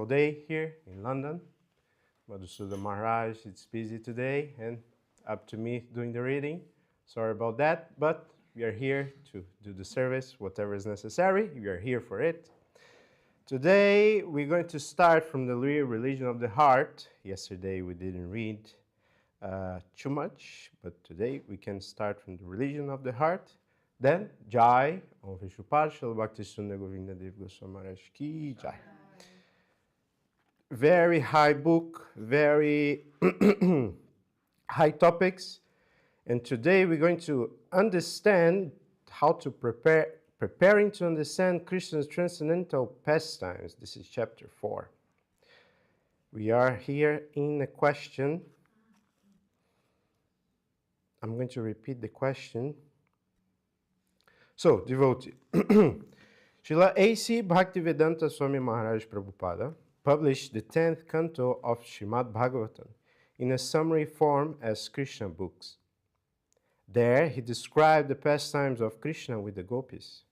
day here in London. Madhusudan Maharaj, it's busy today and up to me doing the reading. Sorry about that, but we are here to do the service, whatever is necessary. We are here for it. Today, we're going to start from the religion of the heart. Yesterday, we didn't read too much, but today we can start from the religion of the heart. Then, Jai, Om Vishupad, Shri Bhakti Sundar Govinda Dev Goswami Maharaj Ki Jai. Very high book, very high topics. And today we're going to understand how to preparing to understand Krishna's transcendental pastimes. This is chapter 4. We are here in a question. I'm going to repeat the question. So, devotee. Srila A.C. Bhaktivedanta Swami Maharaj Prabhupada published the 10th canto of Srimad Bhagavatam in a summary form as Krishna books. There, he described the pastimes of Krishna with the gopis.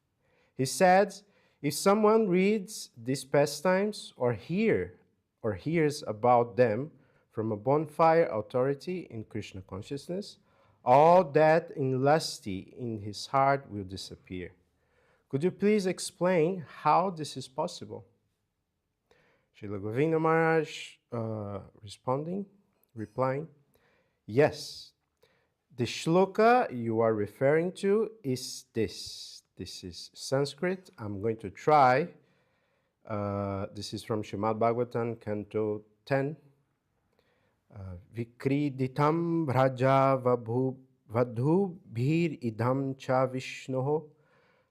He said, if someone reads these pastimes or hears about them from a bonfire authority in Krishna consciousness, all that inlusty in his heart will disappear. Could you please explain how this is possible? Srila Govinda Maharaj replying, yes. The shloka you are referring to is this. This is Sanskrit. I'm going to try. This is from Srimad Bhagavatam, Canto 10. Vikriditam bhraja vadhubhir idam cha vishnoho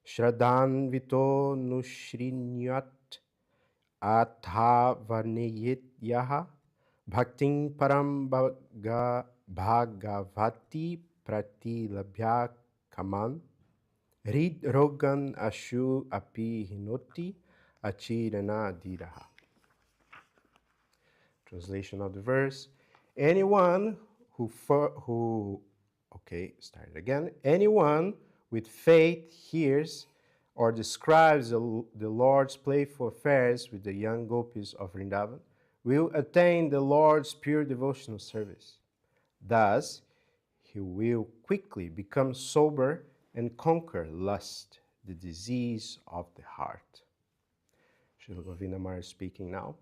shraddhanvito nushrinyat atha varneyit yaha bhakting param bhagavati pratilabhya kaman rid rogan ashu api hinoti achirana diraha. Translation of the verse. Anyone Anyone with faith hears or describes the Lord's playful affairs with the young gopis of Vrindavan will attain the Lord's pure devotional service. Thus, he will quickly become sober and conquer lust, the disease of the heart. Srila Govinda Maharaj speaking now.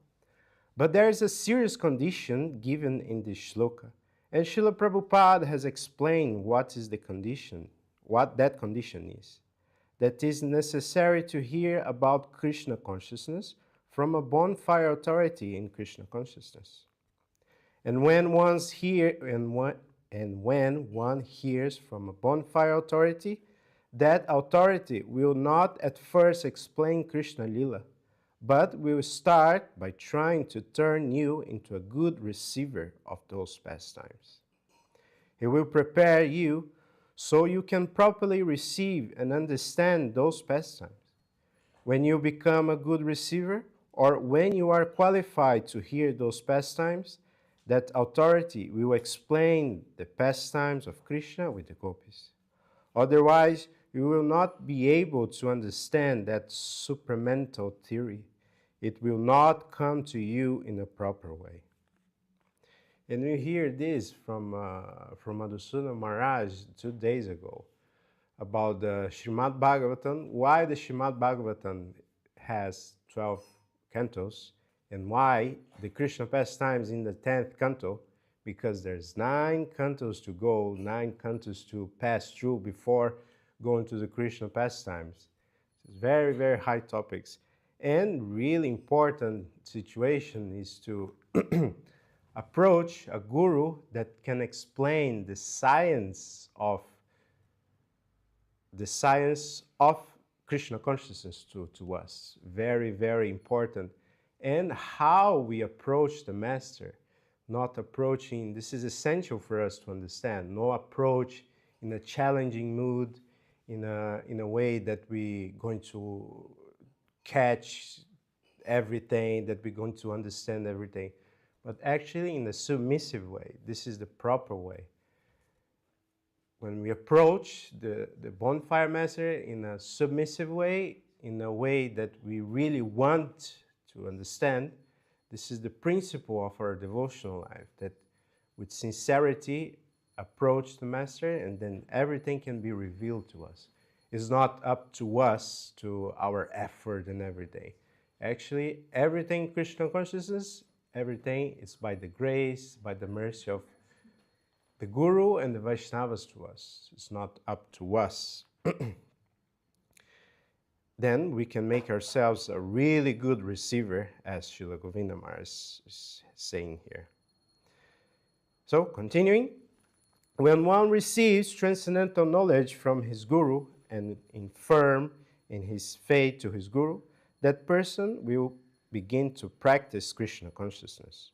But there is a serious condition given in this shloka, and Srila Prabhupada has explained what is the condition, what that condition is. That is necessary to hear about Krishna consciousness from a bonfire authority in Krishna consciousness. And when one hears from a bonfire authority, that authority will not at first explain Krishna Lila, but will start by trying to turn you into a good receiver of those pastimes. He will prepare you so you can properly receive and understand those pastimes. When you become a good receiver, or when you are qualified to hear those pastimes, that authority will explain the pastimes of Krishna with the gopis. Otherwise, you will not be able to understand that supramental theory. It will not come to you in a proper way. And we hear this from Madhusudan Maharaj 2 days ago about the Srimad Bhagavatam, why the Srimad Bhagavatam has 12 cantos, and why the Krishna pastimes in the 10th canto, because there's 9 cantos to go, 9 cantos to pass through before going to the Krishna pastimes. It's very, very high topics. And really important situation is to approach a guru that can explain the science of Krishna consciousness to us. Very, very important. And how we approach the master, not approaching, this is essential for us to understand, no approach in a challenging mood, in a way that we're going to catch everything, that we're going to understand everything, but actually in a submissive way. This is the proper way. When we approach the bonfire master in a submissive way, in a way that we really want to understand, This is the principle of our devotional life, that with sincerity approach the Master, and then everything can be revealed to us. It's not up to us, to our effort and every day. Actually, everything Krishna consciousness, everything is by the grace, by the mercy of the Guru and the Vaishnavas to us. It's not up to us. Then we can make ourselves a really good receiver, as Srila Govinda Maharaj is saying here. So, continuing, when one receives transcendental knowledge from his Guru and is firm in his faith to his Guru, that person will begin to practice Krishna consciousness.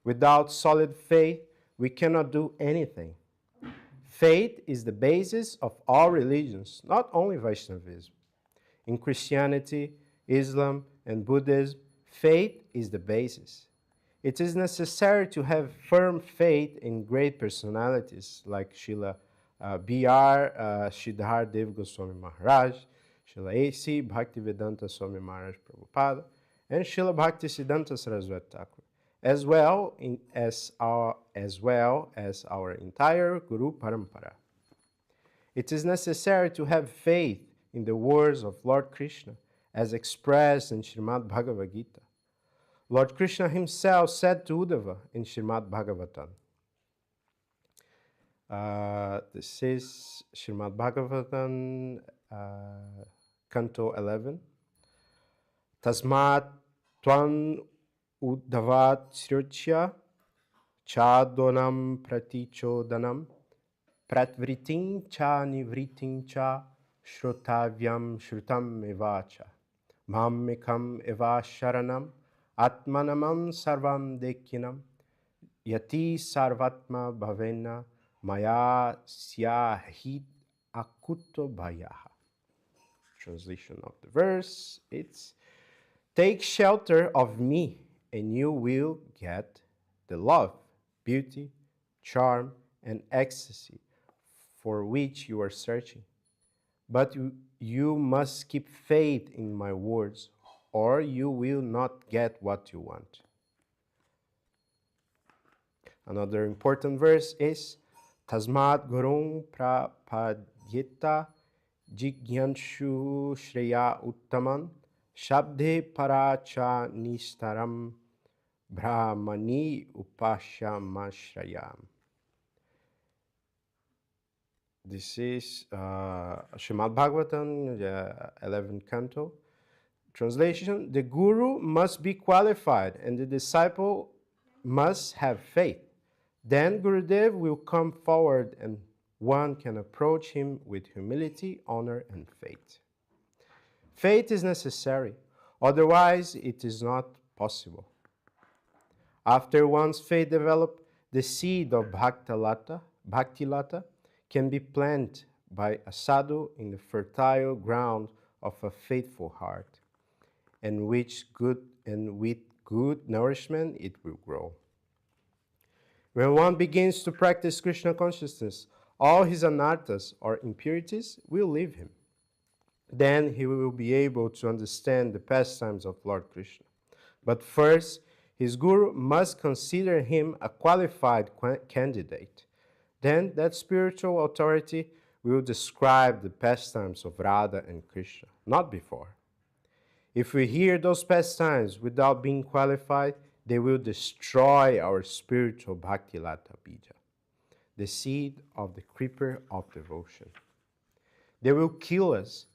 Without solid faith, we cannot do anything. Faith is the basis of all religions, not only Vaishnavism. In Christianity, Islam, and Buddhism, faith is the basis. It is necessary to have firm faith in great personalities like Srila B.R. Sridhar Dev Goswami Maharaj, Srila A.C. Bhaktivedanta Swami Maharaj Prabhupada, and Srila Bhaktisiddhanta Saraswati Thakur, as well as our entire Guru Parampara. It is necessary to have faith in the words of Lord Krishna as expressed in Srimad Bhagavad Gita. Lord Krishna himself said to Uddhava in Srimad Bhagavatam. This is Srimad Bhagavatam, Canto 11. Tasmat twan Uddhavat srutya chadonam pratichodanam pratvriting cha nivriting cha shrotavyam shrutam evacha mammikam eva sharanam atmanamam sarvam dekhinam yati sarvatma bhavena maya syahit akuto bhayaha. Translation of the verse, it's: take shelter of me and you will get the love, beauty, charm, and ecstasy for which you are searching. But you must keep faith in my words, or you will not get what you want. Another important verse is Tasmat Gurung Prapadyeta Jigyanshu Shreya Uttaman Shabde Paracha Nistaram Brahmani Upashamashrayam. This is Srimad Bhagavatam, 11th Canto. Translation: the Guru must be qualified and the disciple must have faith. Then Gurudev will come forward and one can approach him with humility, honor, and faith. Faith is necessary, otherwise it is not possible. After one's faith developed, the seed of Bhakti Lata, can be planted by a sadhu in the fertile ground of a faithful heart, and with good nourishment it will grow. When one begins to practice Krishna consciousness, all his anarthas or impurities will leave him. Then he will be able to understand the pastimes of Lord Krishna. But first, his Guru must consider him a qualified candidate. Then that spiritual authority will describe the pastimes of Radha and Krishna, not before. If we hear those pastimes without being qualified, they will destroy our spiritual Bhakti Lata Bija, the seed of the creeper of devotion. They will kill us.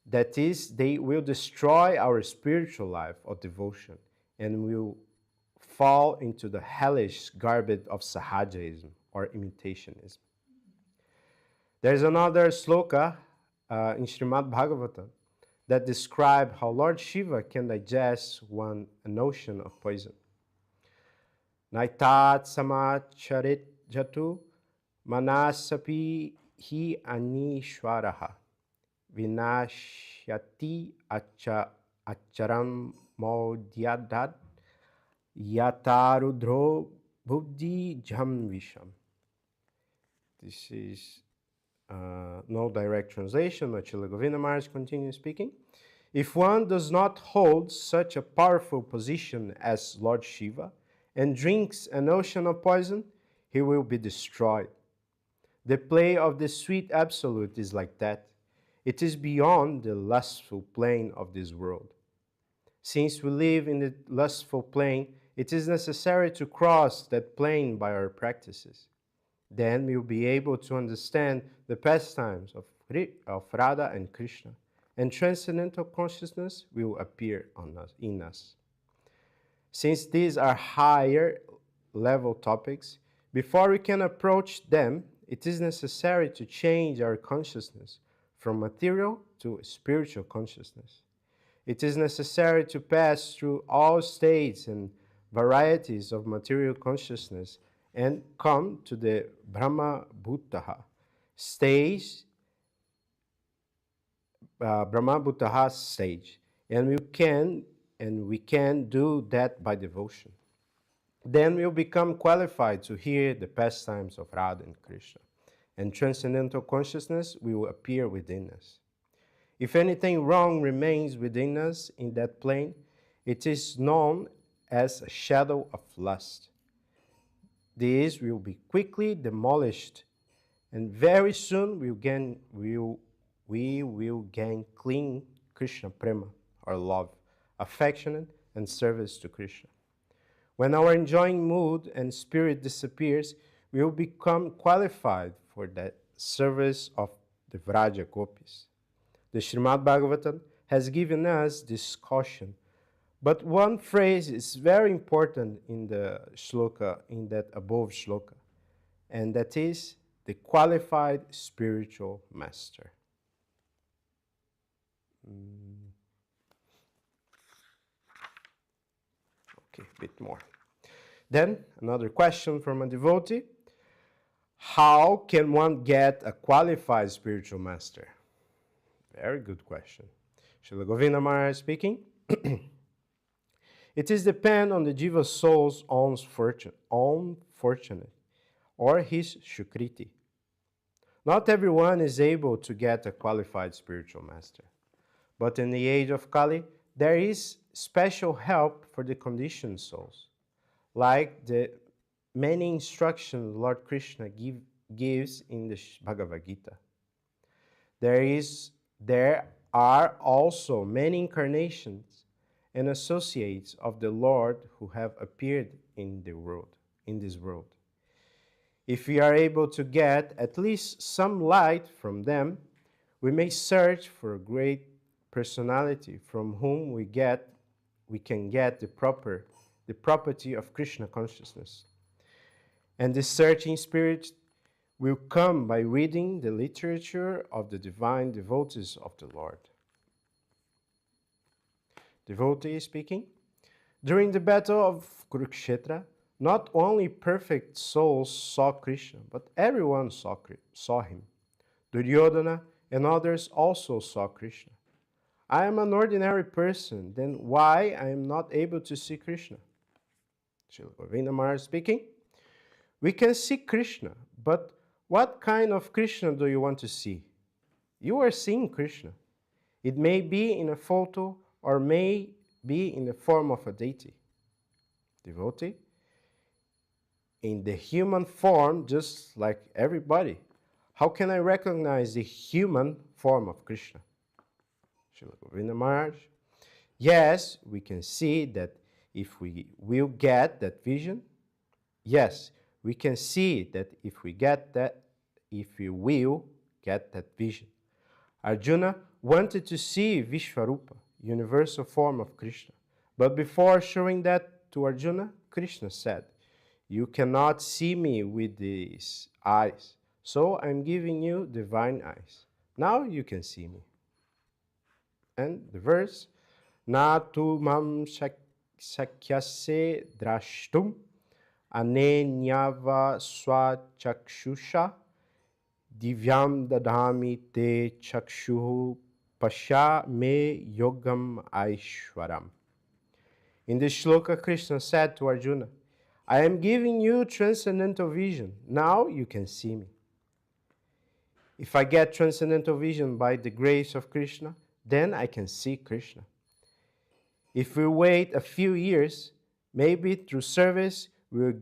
That is, they will destroy our spiritual life of devotion and will fall into the hellish garbage of sahajaism or imitationism. There's another sloka in Srimad Bhagavatam that describe how Lord Shiva can digest a notion of poison. Naitat samacharit jatu manasapi hi anishwaraha vinashyati acharam maudhyadad yatarudro buddhi jam visham. This is no direct translation, but Srila Govinda Maharaj continues speaking. If one does not hold such a powerful position as Lord Shiva and drinks an ocean of poison, he will be destroyed. The play of the sweet absolute is like that. It is beyond the lustful plane of this world. Since we live in the lustful plane, it is necessary to cross that plane by our practices. Then we will be able to understand the pastimes of Radha and Krishna, and transcendental consciousness will appear in us. Since these are higher level topics, before we can approach them, it is necessary to change our consciousness from material to spiritual consciousness. It is necessary to pass through all states and varieties of material consciousness and come to the Brahma Bhuta stage, and we can do that by devotion. Then we'll become qualified to hear the pastimes of Radha and Krishna, and transcendental consciousness will appear within us. If anything wrong remains within us in that plane, it is known as a shadow of lust. This will be quickly demolished, and very soon we will gain clean Krishna prema, or love, affection, and service to Krishna. When our enjoying mood and spirit disappears, we will become qualified for the service of the Vraja Gopis. The Srimad Bhagavatam has given us this caution, but one phrase is very important in the shloka, in that above shloka, and that is the qualified spiritual master. Okay, a bit more. Then, another question from a devotee. How can one get a qualified spiritual master? Very good question. Srila Govinda Maharaj speaking. It is depend on the jiva soul's own fortune, or his shukriti. Not everyone is able to get a qualified spiritual master. But in the age of Kali, there is special help for the conditioned souls, like the many instructions Lord Krishna gives in the Bhagavad Gita. There are also many incarnations and associates of the Lord who have appeared in this world. If we are able to get at least some light from them, we may search for a great personality from whom we can get the property of Krishna consciousness. And this searching spirit will come by reading the literature of the divine devotees of the Lord. Devotee speaking. During the battle of Kurukshetra, not only perfect souls saw Krishna, but everyone saw him. Duryodhana and others also saw Krishna. I am an ordinary person, then why I am not able to see Krishna? Srila Govinda Maharaj speaking. We can see Krishna, but what kind of Krishna do you want to see? You are seeing Krishna. It may be in a photo or may be in the form of a deity. Devotee. In the human form, just like everybody. How can I recognize the human form of Krishna? Srila Govinda Maharaj. Yes, we can see that if we will get that vision. Yes, we can see that if we will get that vision. Arjuna wanted to see Vishvarupa, universal form of Krishna. But before showing that to Arjuna, Krishna said, "You cannot see me with these eyes, so I'm giving you divine eyes. Now you can see me." And the verse, "Na tu mam sakyase drashtum anenyava swachakshusha divyam dadami te chakshuhu pasha me yogam aishwaram." In this shloka, Krishna said to Arjuna, "I am giving you transcendental vision. Now you can see me." If I get transcendental vision by the grace of Krishna, then I can see Krishna. If we wait a few years, maybe through service, we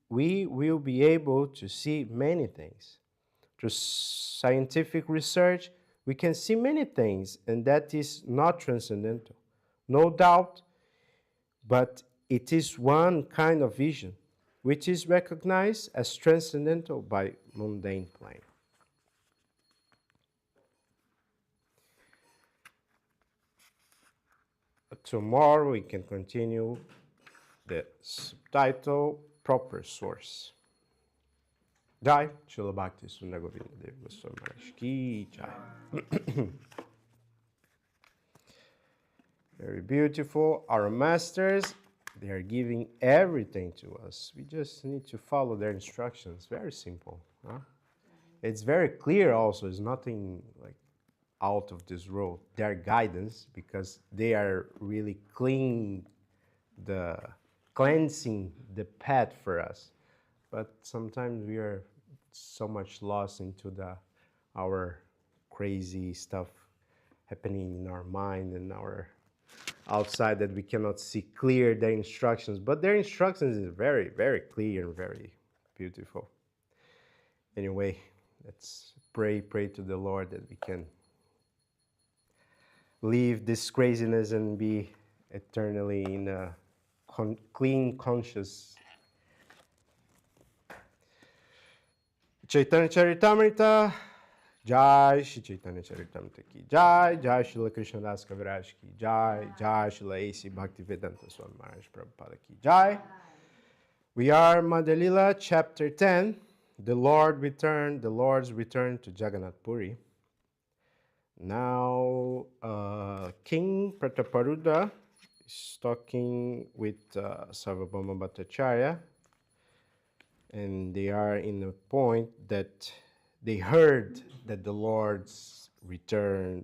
will be able to see many things. Through scientific research, we can see many things, and that is not transcendental. No doubt, but it is one kind of vision, which is recognized as transcendental by mundane plane. Tomorrow we can continue the subtitle Proper Source. Jai, Srila Bhakti Sundar Govinda Dev Goswami Maharaj Ki Jai. Very beautiful. Our masters, they are giving everything to us. We just need to follow their instructions. Very simple. Huh? It's very clear also. It's nothing like out of this world. Their guidance, because they are really cleansing the path for us. But sometimes we are so much lost into our crazy stuff happening in our mind and our outside that we cannot see clear their instructions. But their instructions is very, very clear and very beautiful. Anyway, let's pray to the Lord that we can leave this craziness and be eternally in a clean conscious. Chaitanya Charitamrita, Jai Shri Chaitanya Charitamrita ki Jai, Jai Srila Krishnadas Kaviraj ki Jai, Jai Srila A.C. Bhaktivedanta Swami Maharaj Prabhupada ki Jai. We are Madhya-lila, chapter 10, the Lord's return to Jagannath Puri. Now, King Prataparuddha is talking with Sarvabhauma Bhattacharya, and they are in a point that they heard that the Lord returned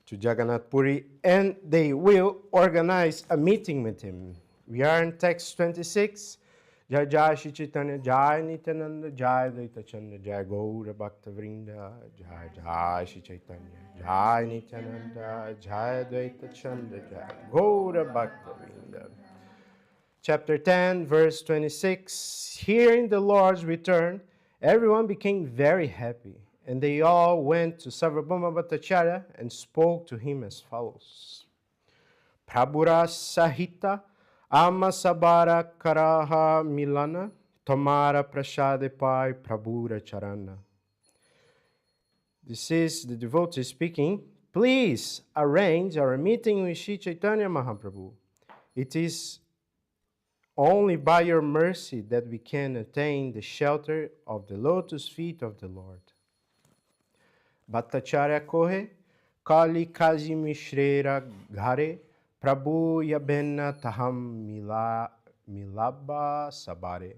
to Jagannath Puri, and they will organize a meeting with him. We are in text 26. Jai Jai Shri Chaitanya, Jai Nityananda, Jai Dvaita Chanda, Jai Gaura Bhakta Vrinda, Jai Jai Shri Chaitanya, Jai Nityananda, Jai Dvaita Chanda, Jai Gaura Bhakta Vrinda. Chapter 10, verse 26. Hearing the Lord's return, everyone became very happy, and they all went to Sarvabhauma Bhattacharya and spoke to him as follows. Prabhura Sahita Ama Sabara Karaha Milana Tomara Prashade Pai Prabhura Charana. This is the devotee speaking. Please arrange our meeting with Sri Chaitanya Mahaprabhu. It is only by your mercy that we can attain the shelter of the lotus feet of the Lord. Bhattacharya Kohe, Kali Kazi Mishrera Ghare, Prabhu Yabena Taham Milaba Sabare.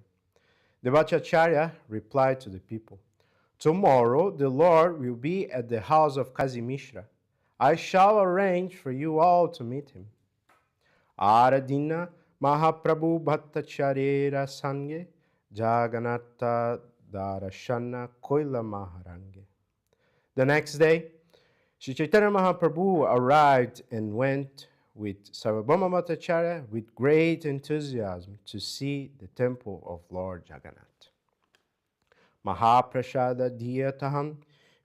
The Bhattacharya replied to the people, tomorrow the Lord will be at the house of Kazi Mishra. I shall arrange for you all to meet him. Aradina Mahaprabhu Bhattacharya Sange Jagannatha Darashana Koila Maharange. The next day, Sri Chaitanya Mahaprabhu arrived and went with Sarvabhauma Bhattacharya with great enthusiasm to see the temple of Lord Jagannath. Mahaprasada Diyataham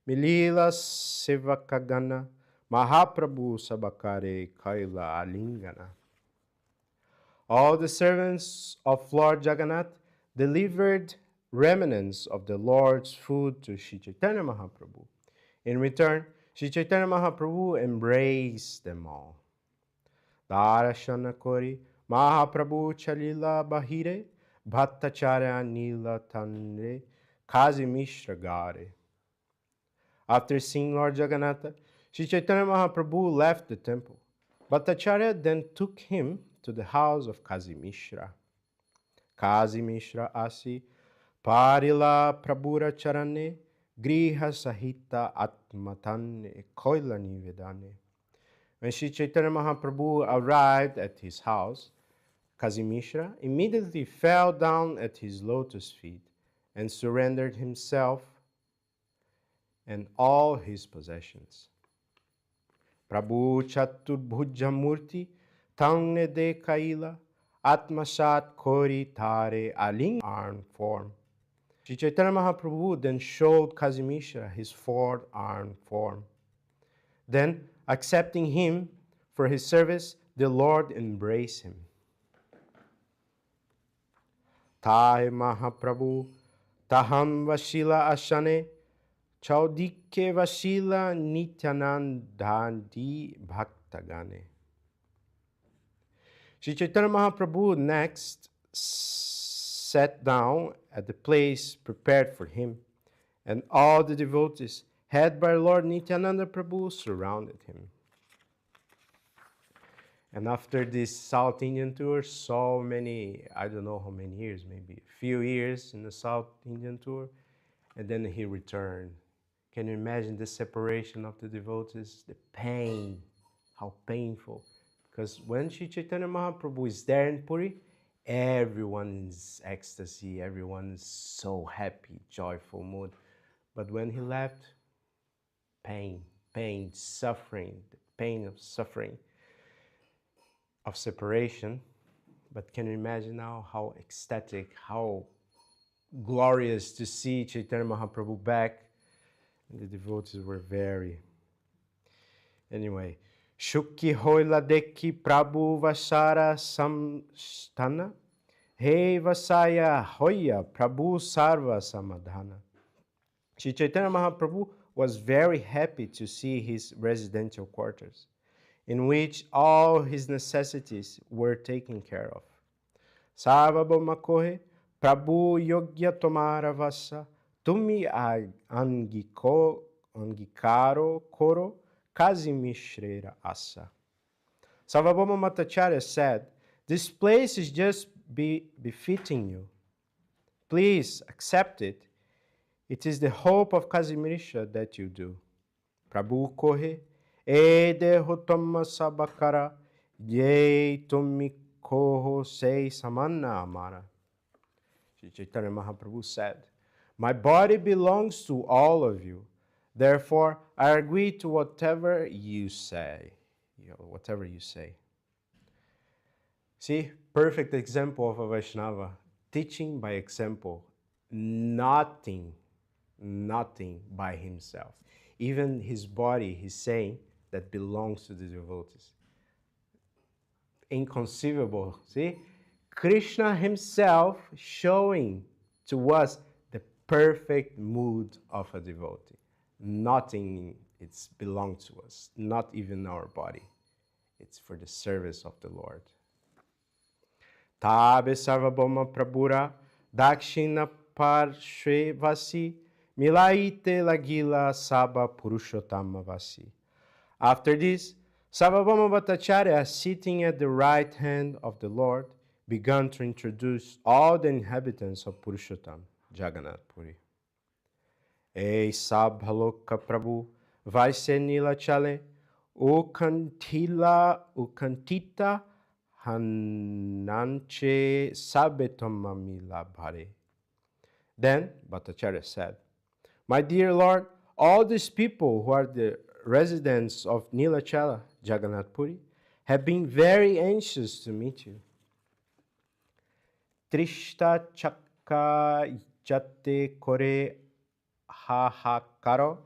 Milila Sevakagana Mahaprabhu Sabakare Kaila Alingana. All the servants of Lord Jagannath delivered remnants of the Lord's food to Sri Chaitanya Mahaprabhu. In return, Sri Chaitanya Mahaprabhu embraced them all. Darashana Kori Mahaprabhu Chalila Bahire Bhattacharya Nila Tanre Kazi Mishra Gare. After seeing Lord Jagannatha, Sri Chaitanya Mahaprabhu left the temple. Bhattacharya then took him to the house of Kazi Mishra. Kazi Mishra Asi Parila Prabhura Charane Griha Sahita Atmatane Koilani Vedane. When Sri Chaitanya Mahaprabhu arrived at his house, Kazi Mishra immediately fell down at his lotus feet and surrendered himself and all his possessions. Prabhu Chaturbhujamurti Tangne de Kaila Atmasat Kori Tare Aling armed form. Sri Chaitanya Mahaprabhu then showed Kazimishra his four-armed form. Then, accepting him for his service, the Lord embraced him. Tai Mahaprabhu Taham Vashila Ashane Chaudike Vashila Nityanandandi Bhaktagane. Sri Chaitanya Mahaprabhu next sat down at the place prepared for him, and all the devotees, head by Lord Nityananda Prabhu, surrounded him. And after this South Indian tour, so many, I don't know how many years, maybe a few years in the South Indian tour, and then he returned. Can you imagine the separation of the devotees, the pain, how painful? Because when Sri Chaitanya Mahaprabhu is there in Puri, everyone is ecstasy, everyone is so happy, joyful mood. But when he left, pain, suffering, the pain of suffering, of separation. But can you imagine now how ecstatic, how glorious to see Chaitanya Mahaprabhu back? And the devotees were very... Anyway, Shukki hoila deki Prabhu Vasara samstana, He Vasaya hoya Prabhu sarva samadhana. Sri Chaitanya Mahaprabhu was very happy to see his residential quarters, in which all his necessities were taken care of. Sarvabhauma kohe Prabhu yogya tomara vasa, tumi angikaro koro Kazimishra asa. Sarvabhauma Bhattacharya said, "This place is just befitting you. Please accept it. It is the hope of Kazimishra that you do." Prabhu kohe e deho tomma sabakara, ye tummi koho sei samanna amara. Sri Chaitanya Mahaprabhu said, "My body belongs to all of you. Therefore, I agree to whatever you say." Whatever you say. See, perfect example of a Vaishnava. Teaching by example. Nothing by himself. Even his body, he's saying, that belongs to the devotees. Inconceivable, see? Krishna himself showing to us the perfect mood of a devotee. Nothing belongs to us, not even our body. It's for the service of the Lord. Tabe sarvabhauma prabhura dakshina parshve vasi milaite lagila saba purushottama vasi. After this, Sarvabhauma Bhattacharya, sitting at the right hand of the Lord, began to introduce all the inhabitants of Purushottam, Jagannath Puri. Ei Sabhaloka Prabhu, Vaise Nila Chale, Ukantita Hananche Sabetomamila Bhare. Then Bhattacharya said, "My dear Lord, all these people who are the residents of Nilachala, Jagannath Puri, have been very anxious to meet you. Trishta chakka jate kore ha ha karo,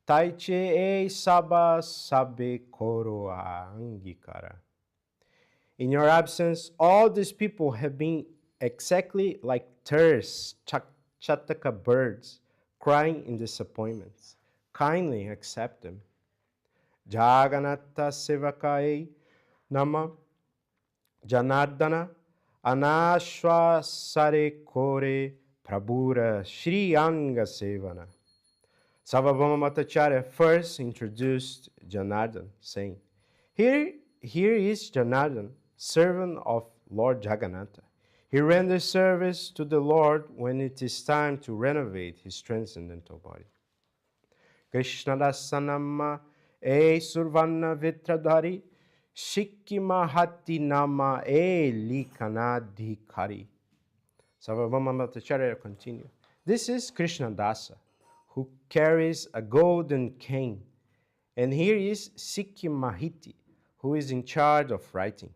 taiche e saba sabe koro angikara." In your absence, all these people have been exactly like terse chataka birds, crying in disappointments. Kindly accept them. Jagannatha Sevakai Nama Janardana Anashwasare Kore Prabhura Shri Anga Sevana. Sarvabhauma Bhattacharya first introduced Janardana, saying, Here is Janardana, servant of Lord Jagannatha. He renders service to the Lord when it is time to renovate his transcendental body. Krishna Dasanama E Survana Vitradhari Shikima Hati Nama E Likanadhikari. Sarvabhauma Bhattacharya continued, "This is Krishna Dasa, who carries a golden cane. And here is SCSMath, who is in charge of writing.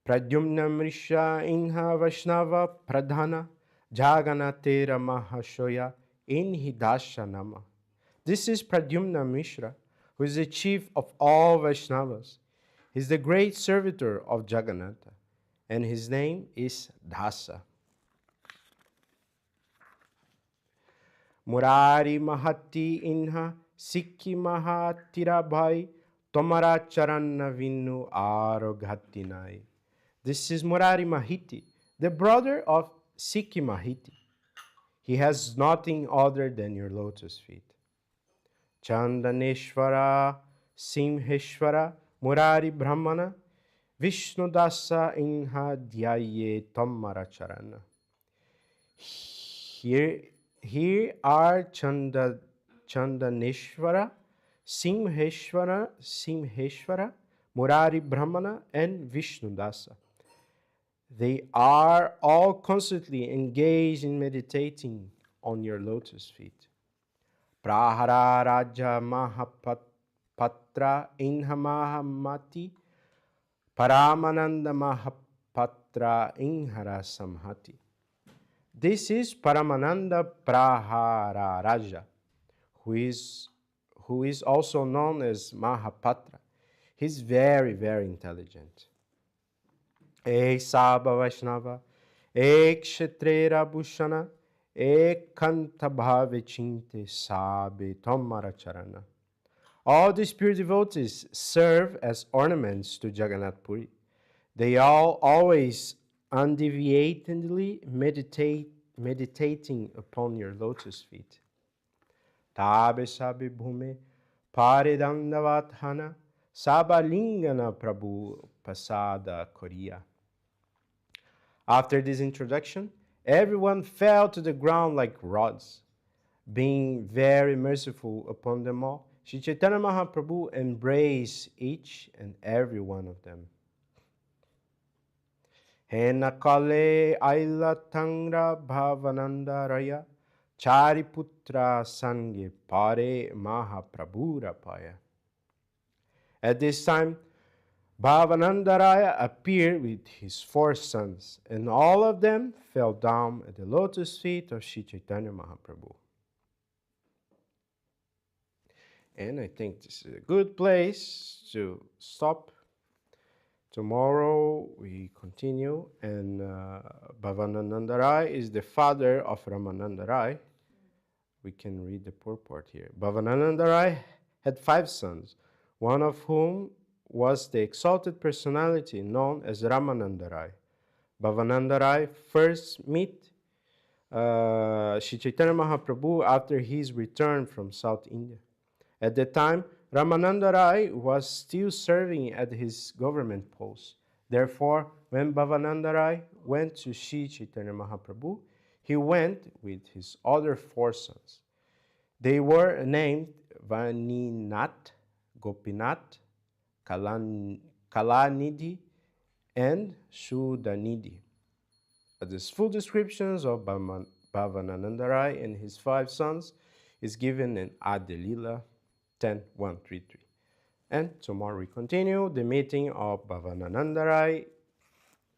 Pradyumna Mrisha Inha Vaishnava Pradhana Jaganatera Mahashoya Inhidasha Nama. This is Pradyumna Mishra, who is the chief of all Vaishnavas. He is the great servitor of Jagannatha, and his name is Dasa. Murari Mahati Inha SCSMath Bhai Tomara Charanna Vinu Aroghatinai. This is Murari Mahiti, the brother of SCSMath. He has nothing other than your lotus feet. Chandaneshwara Simheshwara Murari Brahmana Vishnudasa Inha Dhyaye Tomara Charana. Here are Chandaneshwara, Simheshwara, Murari Brahmana, and Vishnudasa. They are all constantly engaged in meditating on your lotus feet. Prahara Raja Mahapatra Inha Mahamati Paramananda Mahapatra Inhara Samhati. This is Paramananda Prahara Raja, who is also known as Mahapatra. He's very, very intelligent. Ek Sabha Vaishnava, Ek Kshetrera Bhushana, Ek Kanta Bhave Chinte Sabe Tomara Charana. All these pure devotees serve as ornaments to Jagannath Puri. They all always undeviatedly meditating upon your lotus feet. Tabe sabe bhume paridandavathana sabalingana prabhu pasada korea. After this introduction, everyone fell to the ground like rods. Being very merciful upon them all, Sri Chaitanya Mahaprabhu embraced each and every one of them. Henakale Aila Tangra Bhavananda Raya Chariputra Sange Pare Mahaprabhu Paya. At this time, Bhavananda Raya appeared with his 4 sons, and all of them fell down at the lotus feet of Sri Chaitanya Mahaprabhu. And I think this is a good place to stop. Tomorrow we continue, and Bhavananda Rai is the father of Ramananda Rai. We can read the purport here. Bhavananda Rai had 5 sons, one of whom was the exalted personality known as Ramananda Rai. Bhavananda Rai first met Sri Chaitanya Mahaprabhu after his return from South India. At the time, Ramananda Rai was still serving at his government post. Therefore, when Bhavananda Rai went to Sri Chaitanya Mahaprabhu, he went with his other 4 sons. They were named Vaninath, Gopinath, Kalanidhi, and Shudanidhi. The full descriptions of Bhavananda Rai and his 5 sons is given in Adilila 10.133. And tomorrow we continue the meeting of Bhavananda Rai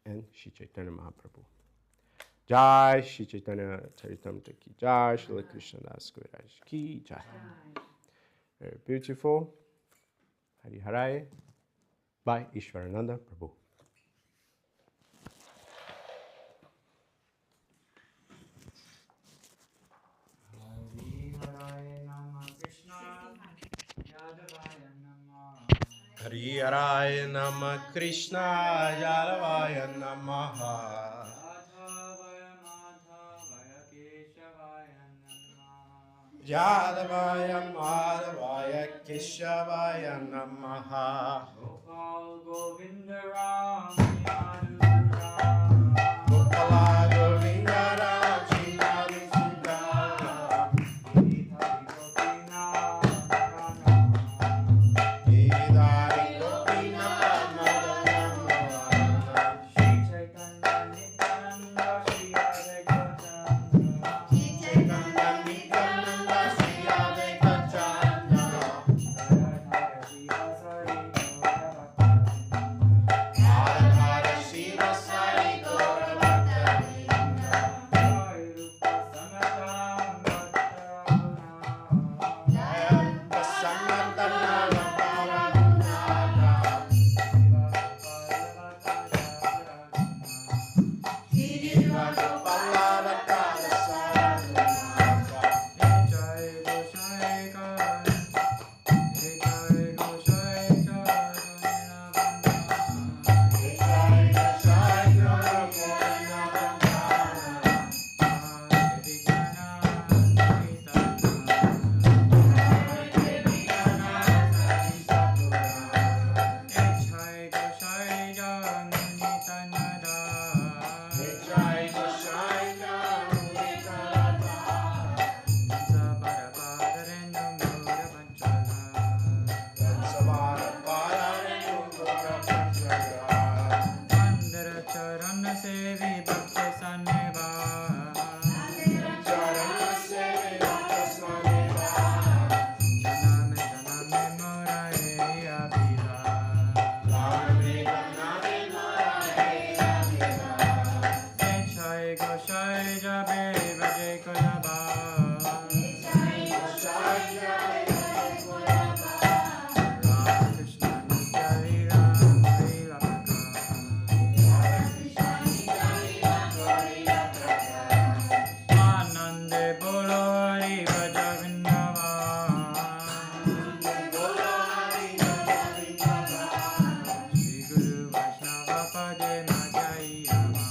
and Sri Chaitanya Mahaprabhu. Jai Sri Chaitanya Charitamrita ki Jai, Srila Krishna Das Kaviraj ki Jai. Very beautiful. Hari Harai by Ishwarananda Prabhu. Hari Haraya Nama Krishna Yadavaya Namaha Yadavaya Madhavaya Keshavaya Namaha Gopal Govinda Ram Gopala Govinda Ram Chaitanya Pade Madhyayama.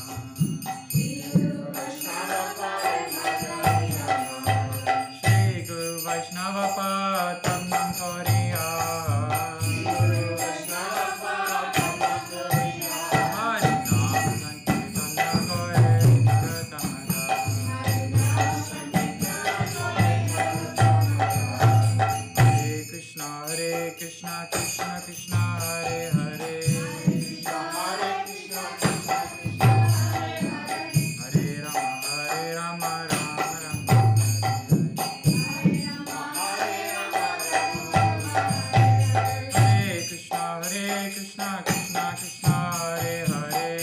Shri Guru Vaishnava Padam Koriya. Hare Krishna, Krishna Krishna, Hare Hare. Hare Rama, Rama Rama, Hare Krishna, Krishna Krishna, Hare Hare.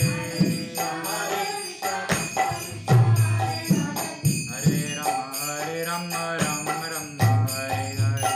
Hare Rama, Rama Rama, Hare Hare.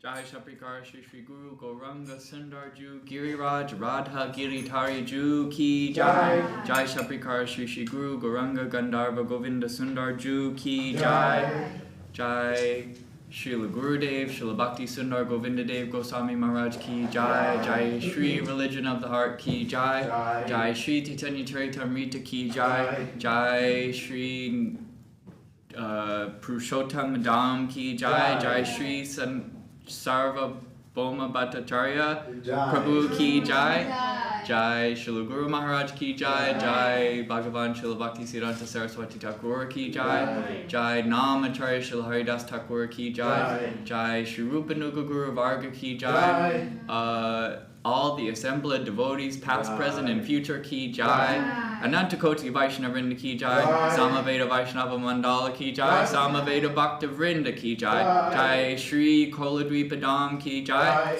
Jai Shapikar Shri Shri Guru Gauranga Sundar Ju Giriraj Radha Giritari Ju Ki Jai. Jai Shapikar Shri Shri Guru Gauranga Gandharva Govinda Sundar Ju Ki Jai. Jai Srila Gurudev Srila Bhakti Sundar Govinda Dev Goswami Maharaj Ki Jai. Jai Shri Religion of the Heart Ki Jai. Jai Shri Chaitanya Charitamrita Ki Jai. Jai Shri Purushottam Dham Ki Jai. Jai Shri Sarva Bhoma Bhattacharya Prabhu Ki Jai. Jai Srila Guru Maharaj Ki Jai. Jai Bhagavan Srila Bhakti Siddhanta Saraswati Thakur Ki Jai. Jai Nam Acharya Srila Haridas Thakur Ki Jai. Jai Shri Rupanuga Guru Varga Ki Jai. All the assembled devotees, past, present, and future Ki Jai. Anantakoti Vaishnavrinda Ki Jai. Samaveda Vaishnava Mandala Ki Jai. Samaveda Bhakta Vrinda Ki Jai. Jai Shri Koladvipadam Ki Jai.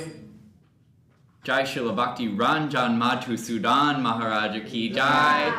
Jai Srila Bhakti Ranjan Madhusudan Maharaja Ki Jai.